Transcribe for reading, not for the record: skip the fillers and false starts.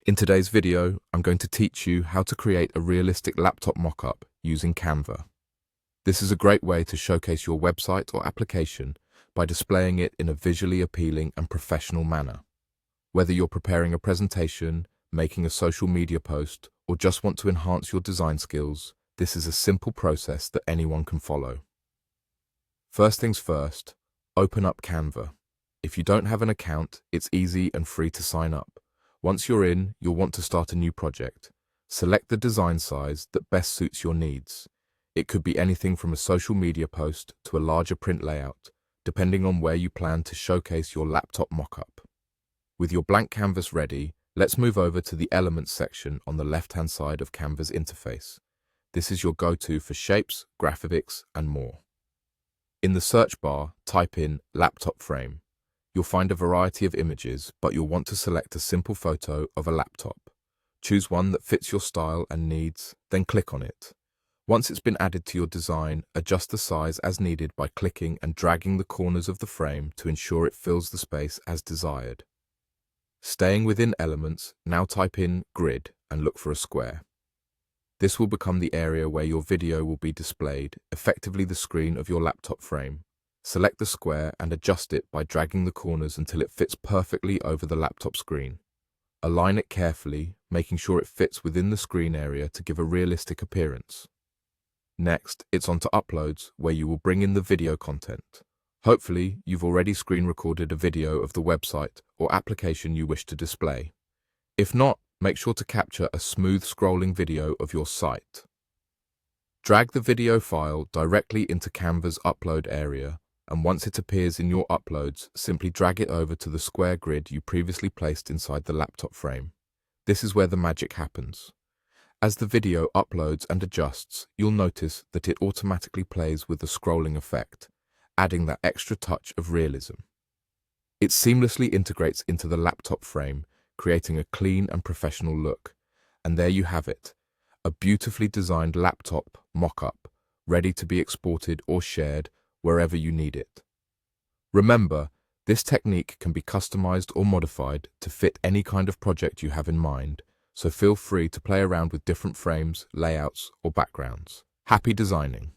In today's video, I'm going to teach you how to create a realistic laptop mockup using Canva. This is a great way to showcase your website or application by displaying it in a visually appealing and professional manner. Whether you're preparing a presentation, making a social media post, or just want to enhance your design skills, this is a simple process that anyone can follow. First things first, open up Canva. If you don't have an account, it's easy and free to sign up. Once you're in, you'll want to start a new project. Select the design size that best suits your needs. It could be anything from a social media post to a larger print layout, depending on where you plan to showcase your laptop mockup. With your blank canvas ready, let's move over to the Elements section on the left-hand side of Canva's interface. This is your go-to for shapes, graphics, and more. In the search bar, type in laptop frame. You'll find a variety of images, but you'll want to select a simple photo of a laptop. Choose one that fits your style and needs, then click on it. Once it's been added to your design, adjust the size as needed by clicking and dragging the corners of the frame to ensure it fills the space as desired. Staying within Elements, now type in Grid and look for a square. This will become the area where your video will be displayed, effectively the screen of your laptop frame. Select the square and adjust it by dragging the corners until it fits perfectly over the laptop screen. Align it carefully, making sure it fits within the screen area to give a realistic appearance. Next, it's on to Uploads, where you will bring in the video content. Hopefully, you've already screen recorded a video of the website or application you wish to display. If not, make sure to capture a smooth scrolling video of your site. Drag the video file directly into Canva's upload area, and once it appears in your uploads, simply drag it over to the square grid you previously placed inside the laptop frame. This is where the magic happens. As the video uploads and adjusts, you'll notice that it automatically plays with the scrolling effect, adding that extra touch of realism. It seamlessly integrates into the laptop frame, creating a clean and professional look. And there you have it, a beautifully designed laptop mock-up, ready to be exported or shared wherever you need it. Remember, this technique can be customized or modified to fit any kind of project you have in mind, so feel free to play around with different frames, layouts, or backgrounds. Happy designing!